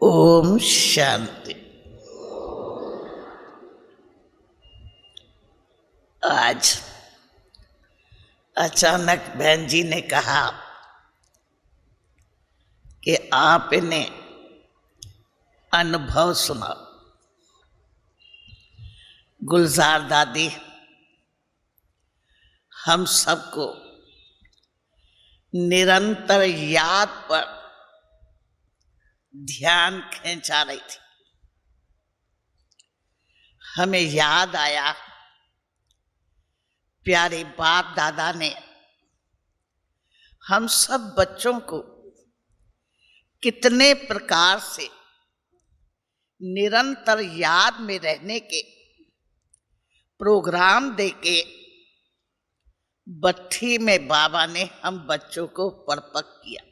ओम शांति। आज अचानक बहन जी ने कहा कि आप इन्हें अनुभव सुनाओ। गुलजार दादी हम सबको निरंतर याद पर ध्यान खींचा रही थी। हमें याद आया प्यारे बाप दादा ने हम सब बच्चों को कितने प्रकार से निरंतर याद में रहने के प्रोग्राम देके बट्ठी में बाबा ने हम बच्चों को परपक किया।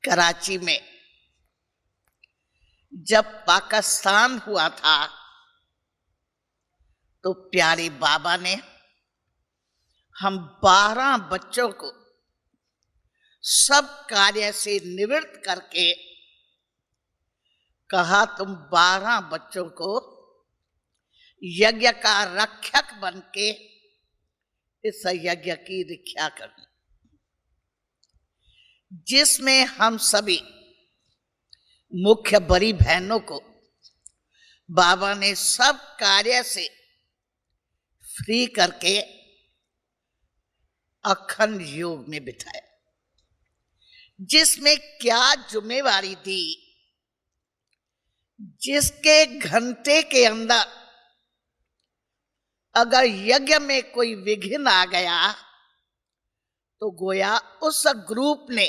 कराची में जब पाकिस्तान हुआ था तो प्यारे बाबा ने हम 12 बच्चों को सब कार्य से निवृत्त करके कहा, तुम 12 बच्चों को यज्ञ का रक्षक बन के इस यज्ञ की रक्षा करनी, जिसमें हम सभी मुख्य बड़ी बहनों को बाबा ने सब कार्य से फ्री करके अखंड योग में बिठाया, जिसमें क्या जिम्मेवारी थी। जिसके घंटे के अंदर अगर यज्ञ में कोई विघ्न आ गया तो गोया उस ग्रुप ने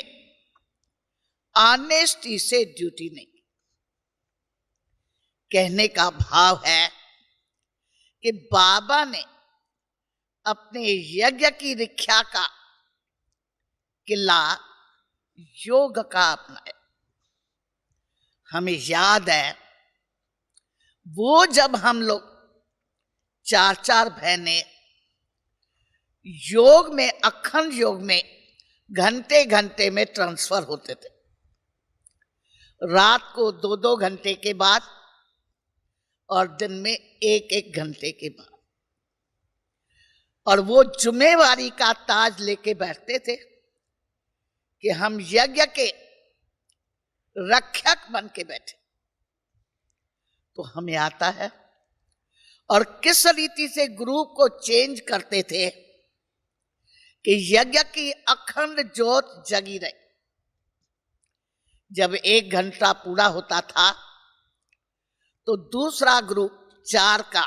ऑनेस्टी से ड्यूटी नहीं। कहने का भाव है कि बाबा ने अपने यज्ञ की रक्षा का किला योग का अपनाया। हमें याद है वो जब हम लोग 4 बहनें योग में अखंड योग में घंटे घंटे में ट्रांसफर होते थे, रात को 2-2 घंटे के बाद और दिन में 1-1 घंटे के बाद, और वो जिम्मेवारी का ताज लेके बैठते थे कि हम यज्ञ के रक्षक बन के बैठे। तो हमें आता है और किस रीति से ग्रुप को चेंज करते थे कि यज्ञ की अखंड ज्योत जगी रही। जब 1 घंटा पूरा होता था तो दूसरा ग्रुप 4 का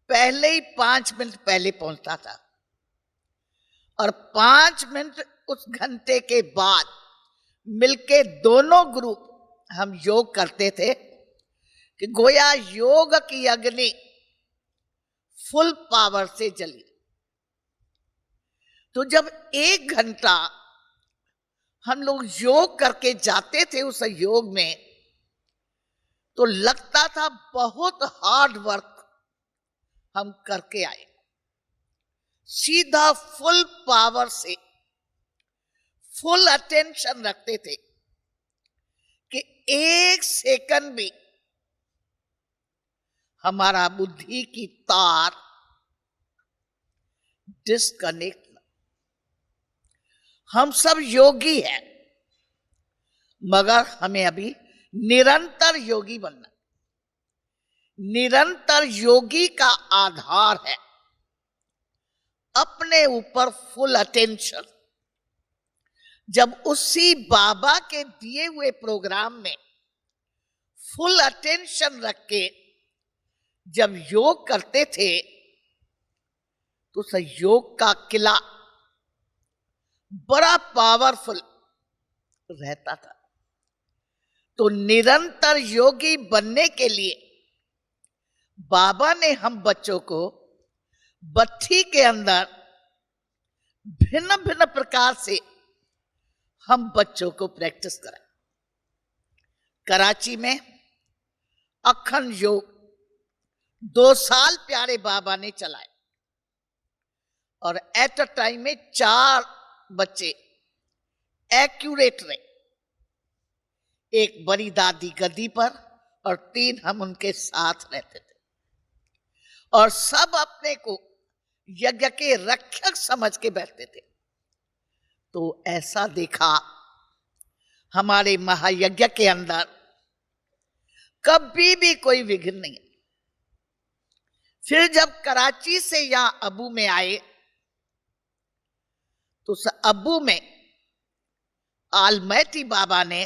पहले ही 5 मिनट पहले पहुंचता था, और 5 मिनट उस घंटे के बाद मिलके दोनों ग्रुप हम योग करते थे कि गोया योग की अग्नि फुल पावर से जली। तो जब 1 घंटा हम लोग योग करके जाते थे उस योग में, तो लगता था बहुत हार्ड वर्क हम करके आए। सीधा फुल पावर से फुल अटेंशन रखते थे कि 1 सेकंड भी हमारा बुद्धि की तार डिस्कनेक्ट न। हम सब योगी हैं, मगर हमें अभी निरंतर योगी बनना। निरंतर योगी का आधार है अपने ऊपर फुल अटेंशन। जब उसी बाबा के दिए हुए प्रोग्राम में फुल अटेंशन रख के जब योग करते थे तो उस योग का किला बड़ा पावरफुल रहता था। तो निरंतर योगी बनने के लिए बाबा ने हम बच्चों को बट्ठी के अंदर भिन्न भिन्न प्रकार से हम बच्चों को प्रैक्टिस कराए। कराची में अखंड योग 2 साल प्यारे बाबा ने चलाए, और एट अ टाइम में 4 बच्चे एक्यूरेट रहे। एक बड़ी दादी गद्दी पर और 3 हम उनके साथ रहते थे, और सब अपने को यज्ञ के रक्षक समझ के बैठते थे। तो ऐसा देखा हमारे महायज्ञ के अंदर कभी भी कोई विघ्न नहीं। फिर जब कराची से यहां अबू में आए तो उस अबू में आलमैती बाबा ने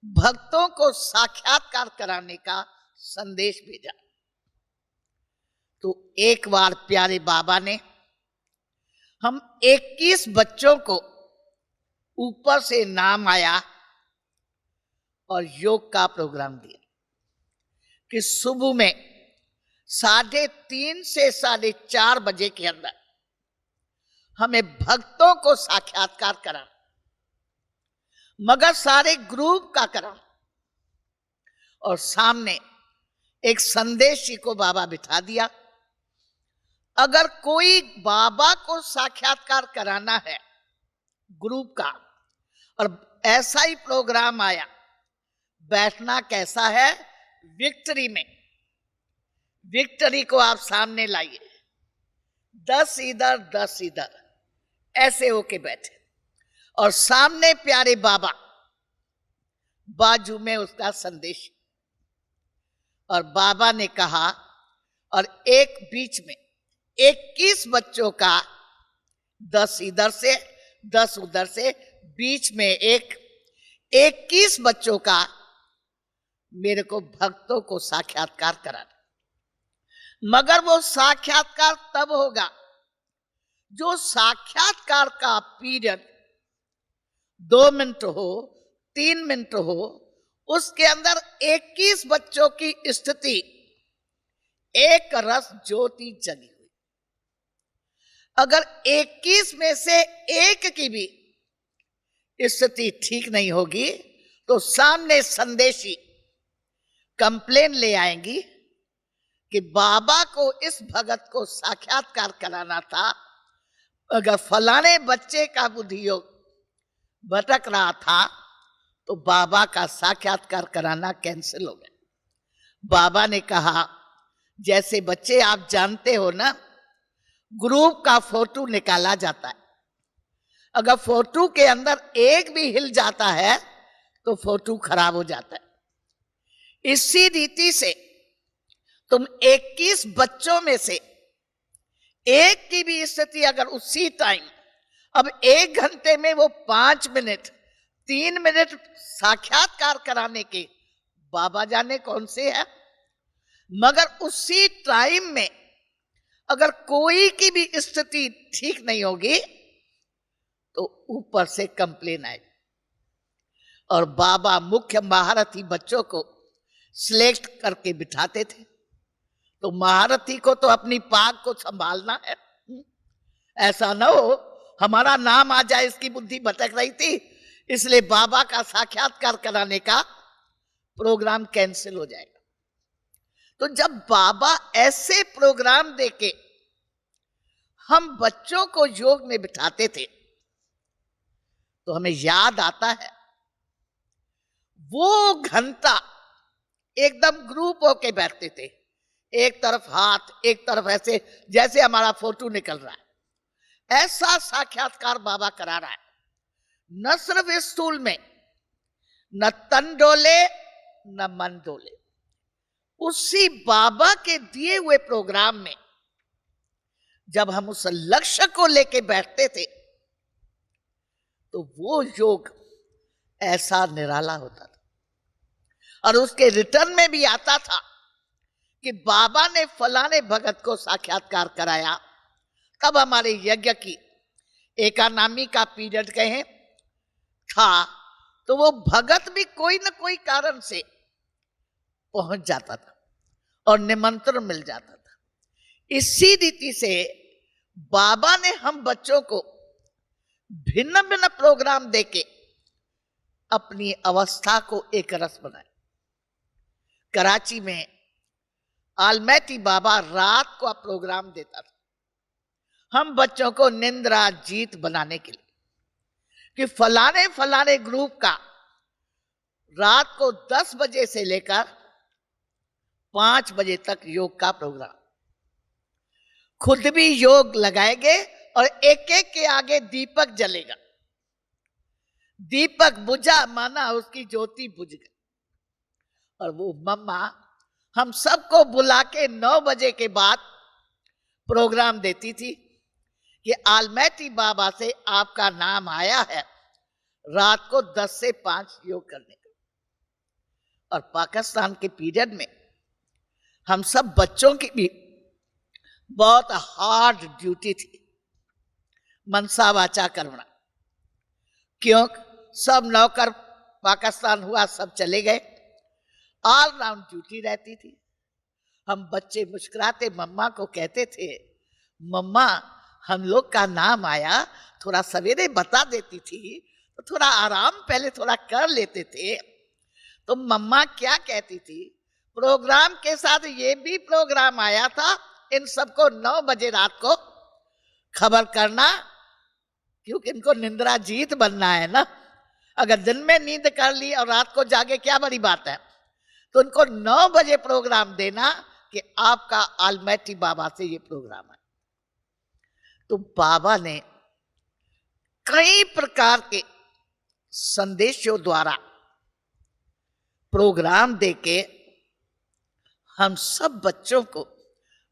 भक्तों को साक्षात्कार कराने का संदेश भेजा। तो एक बार प्यारे बाबा ने हम 21 बच्चों को ऊपर से नाम आया और योग का प्रोग्राम दिया कि सुबह में 3:30 से 4:30 बजे के अंदर हमें भक्तों को साक्षात्कार करा, मगर सारे ग्रुप का करा, और सामने एक संदेशी को बाबा बिठा दिया। अगर कोई बाबा को साक्षात्कार कराना है ग्रुप का, और ऐसा ही प्रोग्राम आया, बैठना कैसा है, विक्ट्री में, विक्ट्री को आप सामने लाइए, 10 इधर 10 इधर, ऐसे होके बैठे, और सामने प्यारे बाबा, बाजू में उसका संदेश। और बाबा ने कहा, और एक बीच में 21 बच्चों का, 10 इधर से 10 उधर से, बीच में एक 21 बच्चों का मेरे को भक्तों को साक्षात्कार कराना। मगर वो साक्षात्कार तब होगा जो साक्षात्कार का पीरियड 2 मिनट हो, 3 मिनट हो, उसके अंदर 21 बच्चों की स्थिति एक रस ज्योति जगी हुई। अगर 21 में से एक की भी स्थिति ठीक नहीं होगी तो सामने संदेशी कंप्लेन ले आएंगी कि बाबा को, इस भगत को साक्षात्कार कराना था, अगर फलाने बच्चे का बुद्धि योग भटक रहा था तो बाबा का साक्षात्कार कराना कैंसिल हो गया। बाबा ने कहा, जैसे बच्चे आप जानते हो ना, ग्रुप का फोटो निकाला जाता है, अगर फोटो के अंदर एक भी हिल जाता है तो फोटो खराब हो जाता है। इसी रीति से तुम 21 बच्चों में से एक की भी स्थिति अगर उसी टाइम, अब 1 घंटे में वो 5 मिनट 3 मिनट साक्षात्कार कराने के बाबा जाने कौन से है, मगर उसी टाइम में अगर कोई की भी स्थिति ठीक नहीं होगी तो ऊपर से कंप्लेन आएगी। और बाबा मुख्य महारथी बच्चों को सिलेक्ट करके बिठाते थे। तो महारथी को तो अपनी पाक को संभालना है, ऐसा ना हो हमारा नाम आ जाए, इसकी बुद्धि भटक रही थी, इसलिए बाबा का साक्षात्कार कराने का प्रोग्राम कैंसिल हो जाएगा। तो जब बाबा ऐसे प्रोग्राम देके हम बच्चों को योग में बिठाते थे तो हमें याद आता है वो घंटा एकदम ग्रुप होके बैठते थे, एक तरफ हाथ, एक तरफ ऐसे जैसे हमारा फोटो निकल रहा है, ऐसा साक्षात्कार बाबा करा रहा है। न सिर्फ इस स्टूल में न तन डोले न मन डोले, उसी बाबा के दिए हुए प्रोग्राम में जब हम उस लक्ष्य को लेके बैठते थे तो वो योग ऐसा निराला होता था। और उसके रिटर्न में भी आता था कि बाबा ने फलाने भगत को साक्षात्कार कराया, तब हमारे यज्ञ की एकानामी का पीरियड कहें था, तो वो भगत भी कोई न कोई कारण से पहुंच जाता था और निमंत्रण मिल जाता था। इसी रीति से बाबा ने हम बच्चों को भिन्न भिन्न प्रोग्राम देके अपनी अवस्था को एक रस बनाया। कराची में आलमैती बाबा रात को प्रोग्राम देता था हम बच्चों को निंद्रा जीत बनाने के लिए, कि फलाने फलाने ग्रुप का रात को 10 बजे से लेकर 5 बजे तक योग का प्रोग्राम। खुद भी योग लगाएंगे और एक एक के आगे दीपक जलेगा। दीपक बुझा माना उसकी ज्योति बुझ गई। और वो मम्मा हम सबको बुला के 9 बजे के बाद प्रोग्राम देती थी कि आलमैती बाबा से आपका नाम आया है रात को 10 से 5 योग करने का। और पाकिस्तान के पीरियड में हम सब बच्चों की भी बहुत हार्ड ड्यूटी थी, मनसा वाचा कर्मणा। क्यों? सब नौकर पाकिस्तान हुआ, सब चले गए, ऑल राउंड ड्यूटी रहती थी। हम बच्चे मुस्कुराते मम्मा को कहते थे, मम्मा हम लोग का नाम आया, थोड़ा सवेरे बता देती थी तो थोड़ा आराम पहले थोड़ा कर लेते थे। तो मम्मा क्या कहती थी, प्रोग्राम के साथ ये भी प्रोग्राम आया था, इन सबको 9 बजे रात को खबर करना, क्योंकि इनको निंद्रा जीत बनना है ना। अगर दिन में नींद कर ली और रात को जागे क्या बड़ी बात है। तो उनको 9 बजे प्रोग्राम देना कि आपका आलमैती बाबा से ये प्रोग्राम है। तो बाबा ने कई प्रकार के संदेशों द्वारा प्रोग्राम देके हम सब बच्चों को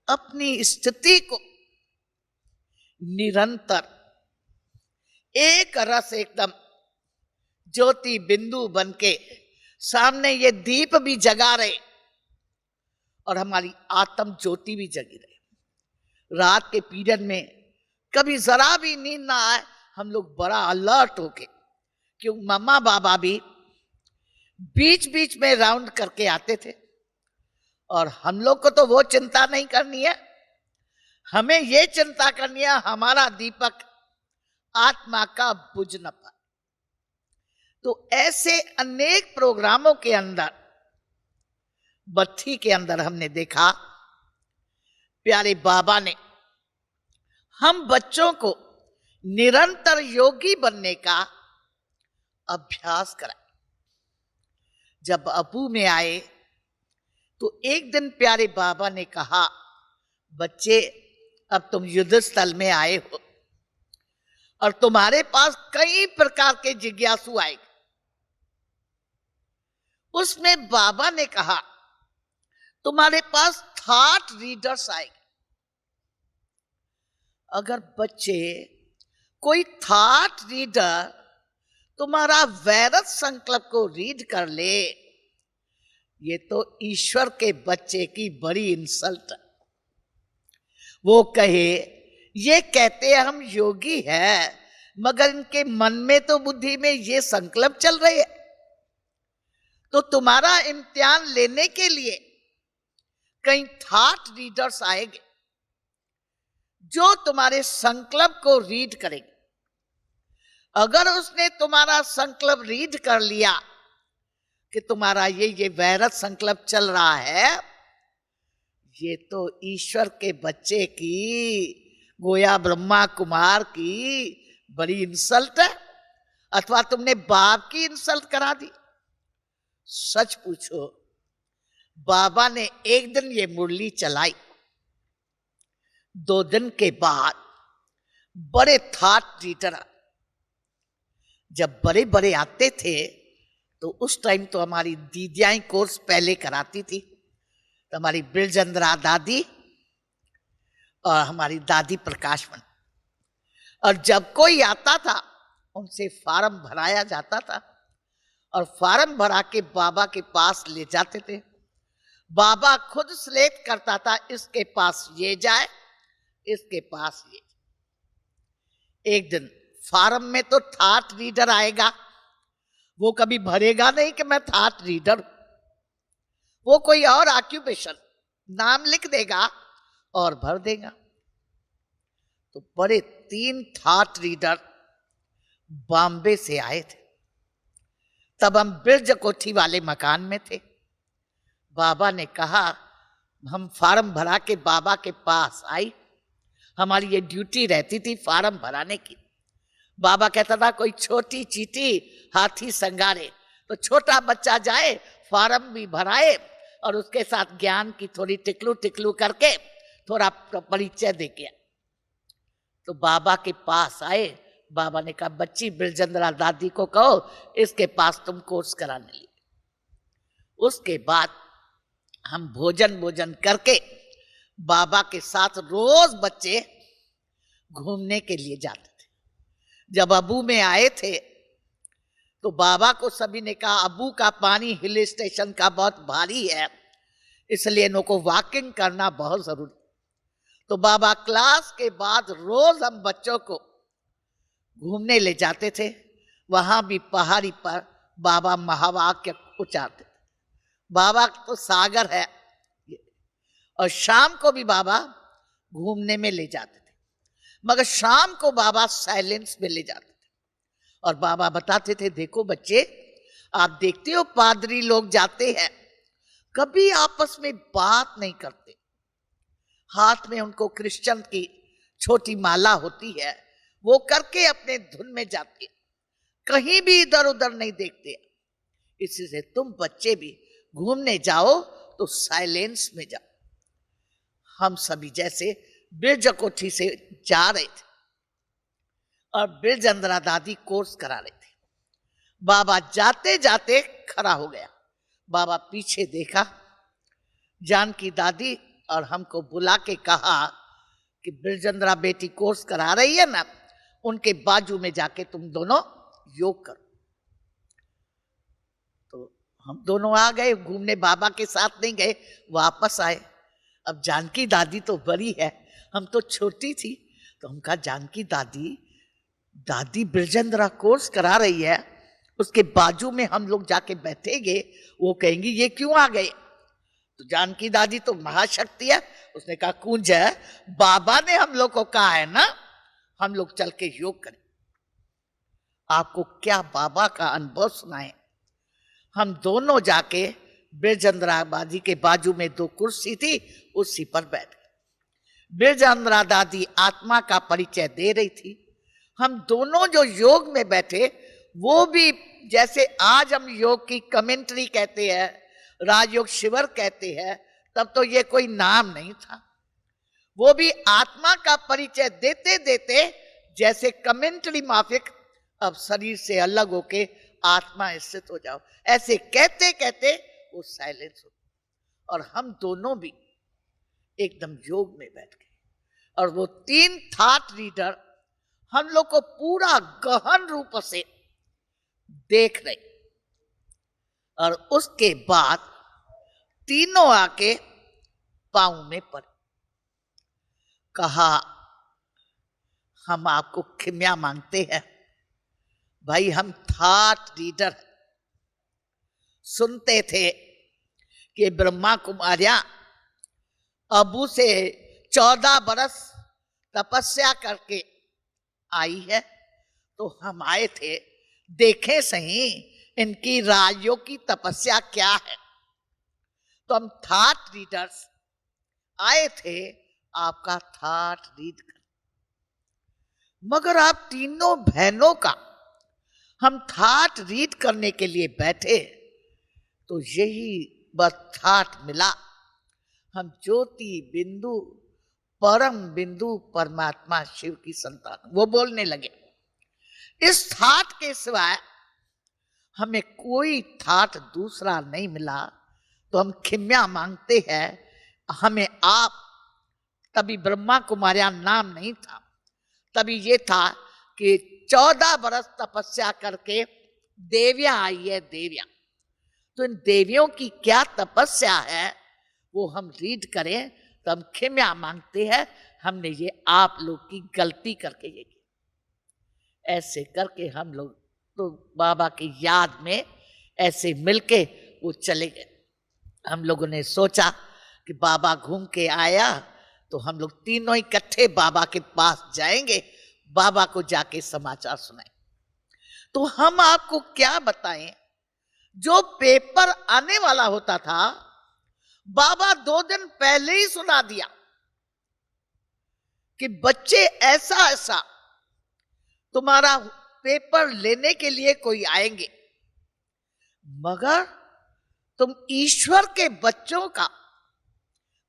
अपनी स्थिति को निरंतर एक रस एकदम ज्योति बिंदु बनके सामने ये दीप भी जगा रहे और हमारी आत्म ज्योति भी जगी रहे। रात के पीरियड में कभी जरा भी नींद ना आए, हम लोग बड़ा अलर्ट होके, क्योंकि मम्मा बाबा भी बीच बीच में राउंड करके आते थे और हम लोग को तो वो चिंता नहीं करनी है, हमें ये चिंता करनी है हमारा दीपक आत्मा का बुझ न पाए। तो ऐसे अनेक प्रोग्रामों के अंदर, बत्ती के अंदर हमने देखा प्यारे बाबा ने हम बच्चों को निरंतर योगी बनने का अभ्यास कराया। जब अबू में आए तो एक दिन प्यारे बाबा ने कहा, बच्चे अब तुम युद्ध स्थल में आए हो और तुम्हारे पास कई प्रकार के जिज्ञासु आएंगे। उसमें बाबा ने कहा तुम्हारे पास थॉट रीडर्स आएंगे। अगर बच्चे कोई थॉट रीडर तुम्हारा वैरत संकल्प को रीड कर ले, ये तो ईश्वर के बच्चे की बड़ी इंसल्ट है। वो कहे ये कहते हैं हम योगी हैं, मगर इनके मन में तो बुद्धि में ये संकल्प चल रहे हैं। तो तुम्हारा इम्तिहान लेने के लिए कई थॉट रीडर्स आएंगे जो तुम्हारे संकल्प को रीड करेंगे। अगर उसने तुम्हारा संकल्प रीड कर लिया कि तुम्हारा ये वैरत संकल्प चल रहा है, ये तो ईश्वर के बच्चे की, गोया ब्रह्मा कुमार की बड़ी इंसल्ट है, अथवा तुमने बाप की इंसल्ट करा दी। सच पूछो, बाबा ने एक दिन ये मुरली चलाई, 2 दिन के बाद बड़े थॉट रीडर, जब बड़े बड़े आते थे तो उस टाइम तो हमारी दीदियाँ कोर्स पहले कराती थी, तो हमारी बिरजंद्रा दादी और हमारी दादी प्रकाशमन, और जब कोई आता था उनसे फार्म भराया जाता था और फार्म भरा के बाबा के पास ले जाते थे। बाबा खुद सिलेक्ट करता था, इसके पास ये जाए, इसके पास ये। एक दिन फार्म में तो थॉट रीडर आएगा, वो कभी भरेगा नहीं कि मैं थॉट रीडर, वो कोई और ऑक्यूपेशन नाम लिख देगा और भर देगा। तो बड़े 3 थॉट रीडर बॉम्बे से आए थे। तब हम बिरज कोठी वाले मकान में थे। बाबा ने कहा, हम फार्म भरा के बाबा के पास आई, हमारी ये ड्यूटी रहती थी फार्म भराने की। बाबा कहता था कोई छोटी चीटी हाथी संगारे, तो छोटा बच्चा जाए, फॉर्म भी भराए और उसके साथ ज्ञान की थोड़ी टिकलू टिकलू करके थोड़ा परिचय दे गया। तो बाबा के पास आए। बाबा ने कहा, बच्ची बिरजंदरा दादी को कहो इसके पास तुम कोर्स कराने लिए। उसके बाद हम भोजन करके बाबा के साथ रोज बच्चे घूमने के लिए जाते थे। जब अबू में आए थे तो बाबा को सभी ने कहा, अबू का पानी हिल स्टेशन का बहुत भारी है, इसलिए इनको वॉकिंग करना बहुत जरूरी। तो बाबा क्लास के बाद रोज हम बच्चों को घूमने ले जाते थे। वहां भी पहाड़ी पर बाबा महावाक्य उच्चारते थे। बाबा तो सागर है। और शाम को भी बाबा घूमने में ले जाते थे, मगर शाम को बाबा साइलेंस में ले जाते थे। और बाबा बताते थे, देखो बच्चे, आप देखते हो पादरी लोग जाते हैं, कभी आपस में बात नहीं करते। हाथ में उनको क्रिश्चियन की छोटी माला होती है, वो करके अपने धुन में जाते हैं, कहीं भी इधर उधर नहीं देखते। इसी से तुम बच्चे भी घूमने जाओ तो साइलेंस में जाओ। हम सभी जैसे बिरजकोठी से जा रहे थे और बिरजंदरा दादी कोर्स करा रहे थे। बाबा जाते जाते खड़ा हो गया। बाबा पीछे देखा, जानकी दादी और हमको बुला के कहा कि बिरजंदरा बेटी कोर्स करा रही है ना, उनके बाजू में जाके तुम दोनों योग करो। तो हम दोनों आ गए घूमने, बाबा के साथ नहीं गए, वापस आए। अब जानकी दादी तो बड़ी है, हम तो छोटी थी। तो हम कहा, जानकी दादी, दादी बिरजंदरा कोर्स करा रही है, उसके बाजू में हम लोग जाके बैठेंगे, वो कहेंगी ये क्यों आ गए। तो जानकी दादी तो महाशक्ति है, उसने कहा, कुंज है, बाबा ने हम लोग को कहा है ना, हम लोग चल के योग करें। आपको क्या बाबा का अनुभव सुनाए। हम दोनों जाके बिरजंदरा दादी के बाजू में 2 कुर्सी थी, उसी पर बैठ गए। बिरजंदरा दादी आत्मा का परिचय दे रही थी। हम दोनों जो योग में बैठे, वो भी जैसे आज हम योग की कमेंट्री कहते हैं, राजयोग शिविर कहते हैं, तब तो ये कोई नाम नहीं था। वो भी आत्मा का परिचय देते देते जैसे कमेंट्री माफिक, अब शरीर से अलग होके आत्मा स्थित हो जाओ, ऐसे कहते कहते वो साइलेंस हो। और हम दोनों भी एकदम योग में बैठ गए। और वो 3 थॉट रीडर हम लोग को पूरा गहन रूप से देख रहे। और उसके बाद तीनों आके पांव में पड़े। कहा, हम आपको क्षमा मांगते हैं भाई, हम थॉट रीडर सुनते थे कि ब्रह्मा कुमारियां अबू से 14 बरस तपस्या करके आई है, तो हम आए थे देखे सही इनकी राजयोग की तपस्या क्या है। तो हम थॉट रीडर्स आए थे आपका थॉट रीड कर। मगर आप तीनों बहनों का हम थॉट रीड करने के लिए बैठे तो यही बस थॉट मिला, हम ज्योति बिंदु परम बिंदु परमात्मा शिव की संतान। वो बोलने लगे। इस थॉट के सिवाय हमें कोई थॉट दूसरा नहीं मिला, तो हम क्षमा मांगते हैं। हमें आप, तभी ब्रह्मा कुमारियां नाम नहीं था, तभी ये था कि 14 बरस तपस्या करके देवियां आई है, देवियां। तो इन देवियों की क्या तपस्या है वो हम रीड करें, तो हम क्षमा मांगते हैं, हमने ये आप लोग की गलती करके ये किया। ऐसे करके हम लोग तो बाबा की याद में ऐसे मिलके वो चले गए। हम लोगों ने सोचा कि बाबा घूम के आया तो हम लोग तीनों इकट्ठे बाबा के पास जाएंगे, बाबा को जाके समाचार सुनाएं। तो हम आपको क्या बताएं, जो पेपर आने वाला होता था बाबा 2 दिन पहले ही सुना दिया कि बच्चे ऐसा ऐसा तुम्हारा पेपर लेने के लिए कोई आएंगे। मगर तुम ईश्वर के बच्चों का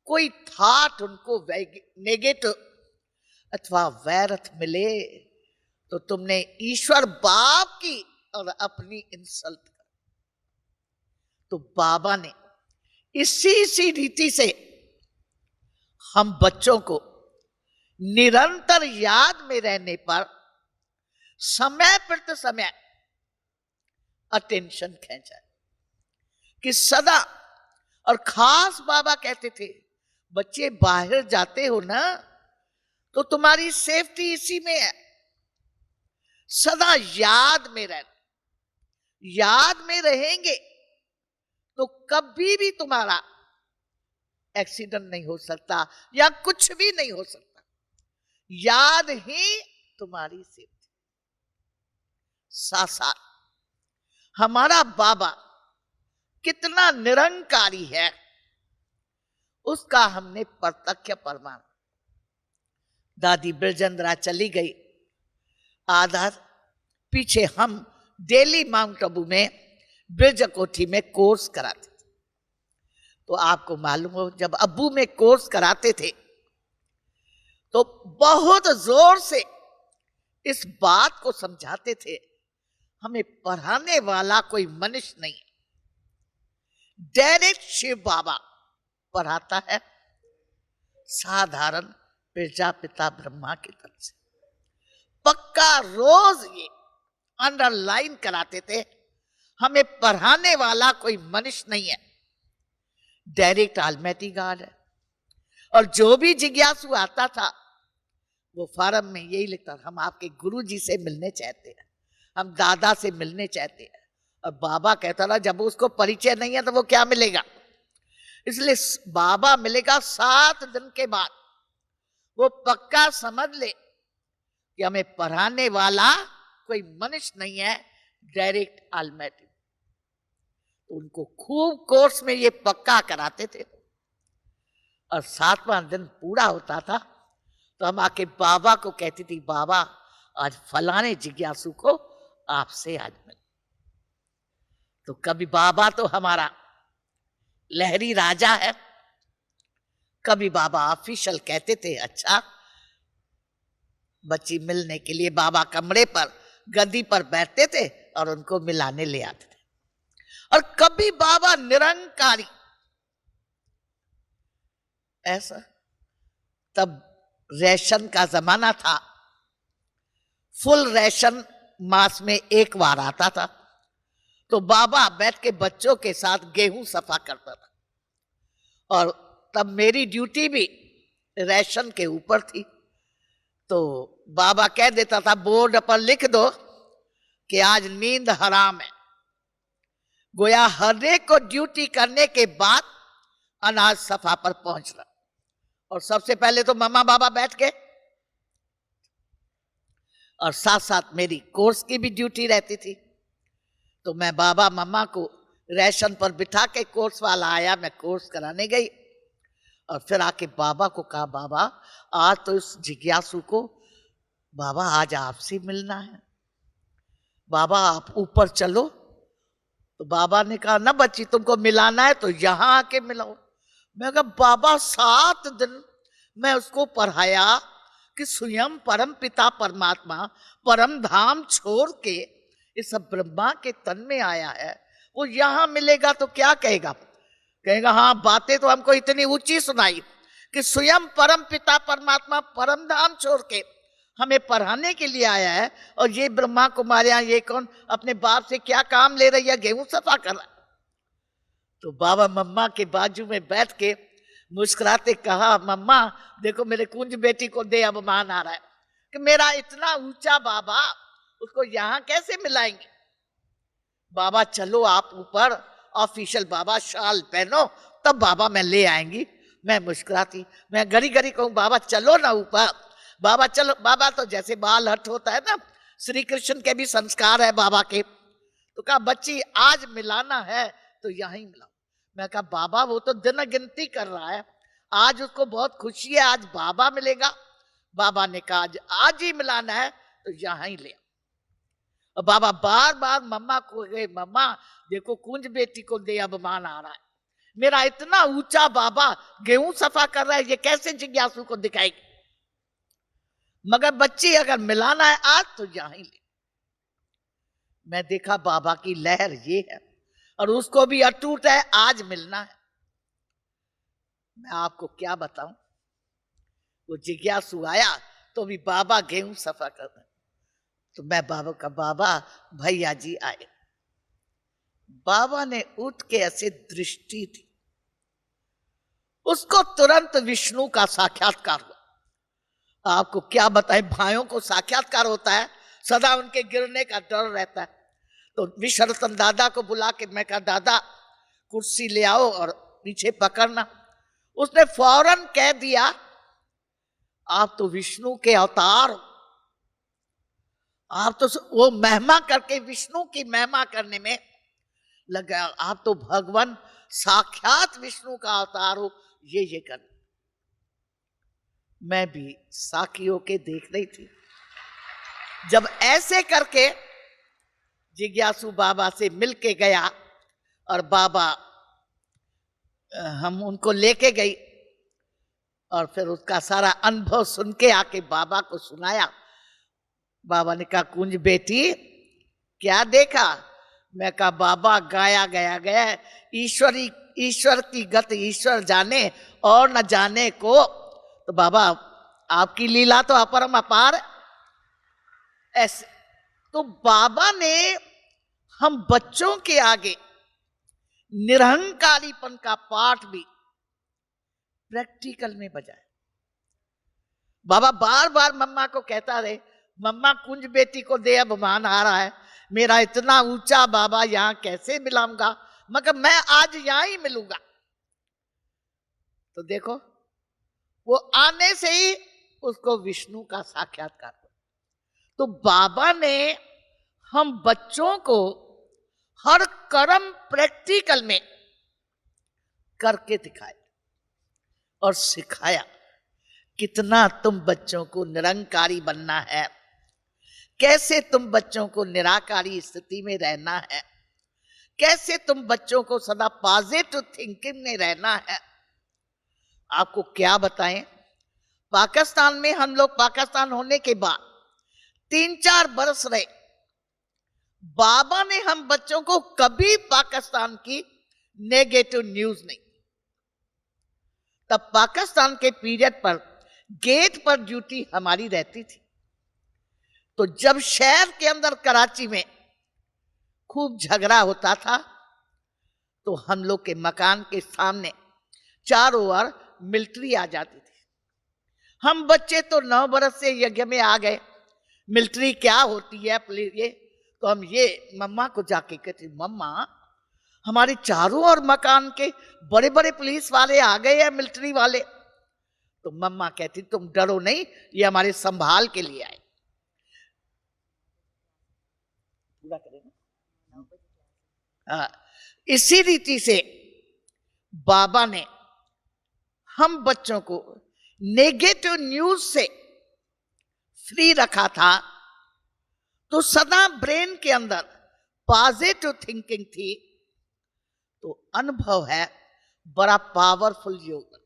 कोई थाट उनको नेगेटिव अथवा वैरथ मिले तो तुमने ईश्वर बाप की और अपनी इंसल्ट कर। तो बाबा ने इसी रीति से हम बच्चों को निरंतर याद में रहने पर समय प्रति समय अटेंशन खींचा कि सदा, और खास बाबा कहते थे बच्चे बाहर जाते हो ना तो तुम्हारी सेफ्टी इसी में है, सदा याद में रहना। याद में रहेंगे तो कभी भी तुम्हारा एक्सीडेंट नहीं हो सकता या कुछ भी नहीं हो सकता। याद ही तुम्हारी सेफ्टी। साथ साथ हमारा बाबा कितना निरंकारी है उसका हमने प्रत्यक्ष प्रमाण। दादी बिरजंद्रा चली गई, आधार पीछे हम डेली माउंट आबू में ब्रज कोठी में कोर्स कराते थे। तो आपको मालूम हो जब अब्बू में कोर्स कराते थे तो बहुत जोर से इस बात को समझाते थे, हमें पढ़ाने वाला कोई मनुष्य नहीं, डायरेक्ट शिव बाबा पढ़ाता है, साधारण प्रजापिता ब्रह्मा की तरफ से। पक्का रोज ये अंडरलाइन कराते थे, हमें पढ़ाने वाला कोई मनुष्य नहीं है, डायरेक्ट ऑलमाइटी गॉड है। और जो भी जिज्ञासु आता था वो फॉर्म में यही लिखता, हम आपके गुरु जी से मिलने चाहते हैं, हम दादा से मिलने चाहते हैं। और बाबा कहता था जब उसको परिचय नहीं है तो वो क्या मिलेगा। इसलिए बाबा मिलेगा 7 दिन के बाद, वो पक्का समझ ले कि हमें पढ़ाने वाला कोई मनुष्य नहीं है, डायरेक्ट ऑलमाइटी। तो उनको खूब कोर्स में ये पक्का कराते थे। और 7वां दिन पूरा होता था तो हम आके बाबा को कहती थी, बाबा आज फलाने जिज्ञासु को आपसे आज मिल। तो कभी बाबा तो हमारा लहरी राजा है, कभी बाबा ऑफिशियल कहते थे। अच्छा, बच्ची मिलने के लिए बाबा कमरे पर गद्दी पर बैठते थे और उनको मिलाने ले आते थे। और कभी बाबा निरंकारी, ऐसा तब रेशन का जमाना था, फुल रेशन मास में 1 बार आता था। तो बाबा बैठ के बच्चों के साथ गेहूं सफा करता था। और तब मेरी ड्यूटी भी रेशन के ऊपर थी। तो बाबा कह देता था बोर्ड पर लिख दो कि आज नींद हराम है। गोया हर एक को ड्यूटी करने के बाद अनाज सफा पर पहुंचना। और सबसे पहले तो मम्मा बाबा बैठ के, और साथ साथ मेरी कोर्स की भी ड्यूटी रहती थी। तो मैं बाबा मम्मा को रेशन पर बिठा के, कोर्स वाला आया, मैं कोर्स कराने गई और फिर आके बाबा को कहा, बाबा आज तो इस जिज्ञासु को बाबा आज आपसे मिलना है, बाबा आप ऊपर चलो। तो बाबा ने कहा ना बच्ची तुमको मिलाना है तो यहां आके मिलाओ। मैं कहा बाबा 7 दिन मैं उसको पढ़ाया कि स्वयं परम पिता परमात्मा परम धाम छोड़ के इस ब्रह्मा के तन में आया है, वो यहां मिलेगा तो क्या कहेगा। कहेगा हाँ बातें तो हमको इतनी ऊंची सुनाई कि स्वयं परम पिता परमात्मा परम धाम छोड़ के हमें पढ़ाने के लिए आया है, और ये ब्रह्मा कुमारियां ये कौन अपने बाप से क्या काम ले रही है, गेहूं सफा कर रहा। तो बाबा मम्मा के बाजू में बैठ के मुस्कुराते कहा, मम्मा देखो मेरे कुंज बेटी को दे अवमान आ रहा है कि मेरा इतना ऊंचा बाबा उसको यहां कैसे मिलाएंगे। बाबा चलो आप ऊपर, ऑफिशियल बाबा शाल पहनो तब बाबा मैं ले आएंगी। मैं मुस्कुराती, मैं घड़ी घड़ी कहूँ बाबा चलो ना ऊपर, बाबा चलो। बाबा तो जैसे बाल हट होता है ना, श्री कृष्ण के भी संस्कार है बाबा के। तो कहा बच्ची आज मिलाना है तो यहीं मिलाओ। मैं कहा बाबा वो तो दिन गिनती कर रहा है, आज उसको बहुत खुशी है, आज बाबा मिलेगा। बाबा ने कहा आज ही मिलाना है तो यहां ही ले। और बाबा बार बार मम्मा को गए, मम्मा देखो कुंज बेटी को दे अपमान आ रहा है, मेरा इतना ऊंचा बाबा गेहूं सफा कर रहा है, ये कैसे जिज्ञासु को दिखाएगी। मगर बच्ची अगर मिलाना है आज तो यहां ही ले। मैं देखा बाबा की लहर ये है, और उसको भी अटूट है, आज मिलना है। मैं आपको क्या बताऊं, वो जिज्ञासु आया तो भी बाबा गेहूं सफा कर रहे, तो मैं बाबा का, बाबा भैया जी आए। बाबा ने उठ के ऐसे दृष्टि थी, उसको तुरंत विष्णु का साक्षात्कार हुआ। आपको क्या बताएं, भाइयों को साक्षात्कार होता है, सदा उनके गिरने का डर रहता है। तो विश्वरतन दादा को बुला के मैं कहा, दादा कुर्सी ले आओ और पीछे पकड़ना। उसने फौरन कह दिया, आप तो विष्णु के अवतार हो, आप तो वो महिमा करके विष्णु की महिमा करने में लगा, आप तो भगवान साक्षात विष्णु का अवतार हो, ये कर। मैं भी साखियों के देख रही थी। जब ऐसे करके जिज्ञासु बाबा से मिलके गया और बाबा, हम उनको लेके गई और फिर उसका सारा अनुभव सुन के आके बाबा को सुनाया। बाबा ने कहा, कुंज बेटी क्या देखा? मैं कहा, बाबा गाया गया ईश्वर की गति ईश्वर जाने और न जाने को। तो बाबा आपकी लीला तो अपरम अपार। ऐसे तो बाबा ने हम बच्चों के आगे निरहंकारीपन का पाठ भी प्रैक्टिकल में बजाया। बाबा बार बार मम्मा को कहता रहे, मम्मा कुंज बेटी को दे अपमान आ रहा है, मेरा इतना ऊंचा बाबा यहां कैसे मिलाऊंगा, मगर मैं आज यहां ही मिलूंगा। तो देखो वो आने से ही उसको विष्णु का साक्षात्कार हुआ। तो बाबा ने हम बच्चों को हर कर्म प्रैक्टिकल में करके दिखाया और सिखाया। कितना तुम बच्चों को निरंकारी बनना है, कैसे तुम बच्चों को निराकारी स्थिति में रहना है, कैसे तुम बच्चों को सदा पॉजिटिव थिंकिंग में रहना है। आपको क्या बताएं, पाकिस्तान में हम लोग पाकिस्तान होने के बाद 3-4 बरस रहे, बाबा ने हम बच्चों को कभी पाकिस्तान की नेगेटिव न्यूज नहीं। तब पाकिस्तान के पीरियड पर गेट पर ड्यूटी हमारी रहती थी। तो जब शहर के अंदर कराची में खूब झगड़ा होता था तो हम लोग के मकान के सामने चारों ओर मिलिट्री आ जाती थी। हम बच्चे तो 9 बरस से यज्ञ में आ गए, मिलिट्री क्या होती है पुलिस ये। तो हम ये मम्मा को जाके कहते, मम्मा हमारे चारों ओर मकान के बड़े बड़े पुलिस वाले आ गए हैं, मिलिट्री वाले। तो मम्मा कहती, तुम डरो नहीं, ये हमारे संभाल के लिए आए। पूरा करेगा। इसी रीति से बाबा ने हम बच्चों को नेगेटिव न्यूज से फ्री रखा था। तो सदा ब्रेन के अंदर पॉजिटिव थिंकिंग थी। तो अनुभव है बड़ा पावरफुल योग।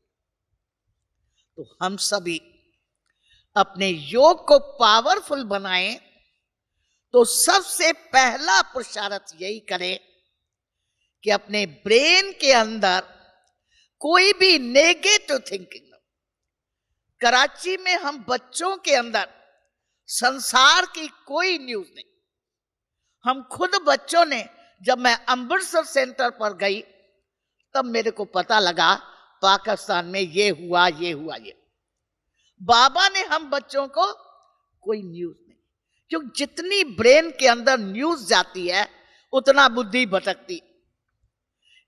तो हम सभी अपने योग को पावरफुल बनाएं तो सबसे पहला पुरुषार्थ यही करें कि अपने ब्रेन के अंदर कोई भी नेगेटिव थिंकिंग न। कराची में हम बच्चों के अंदर संसार की कोई न्यूज नहीं। हम खुद बच्चों ने, जब मैं अमृतसर सेंटर पर गई तब मेरे को पता लगा पाकिस्तान में ये हुआ ये हुआ ये। बाबा ने हम बच्चों को कोई न्यूज नहीं, क्योंकि जितनी ब्रेन के अंदर न्यूज जाती है उतना बुद्धि भटकती।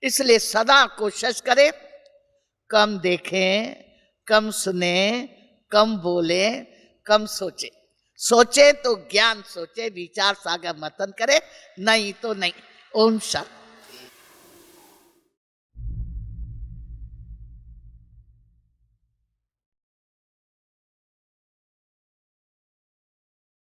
इसलिए सदा कोशिश करें कम देखें, कम सुने, कम बोले, कम सोचे। सोचे तो ज्ञान सोचे, विचार सागर मंथन करे, नहीं तो नहीं। ओम शांति।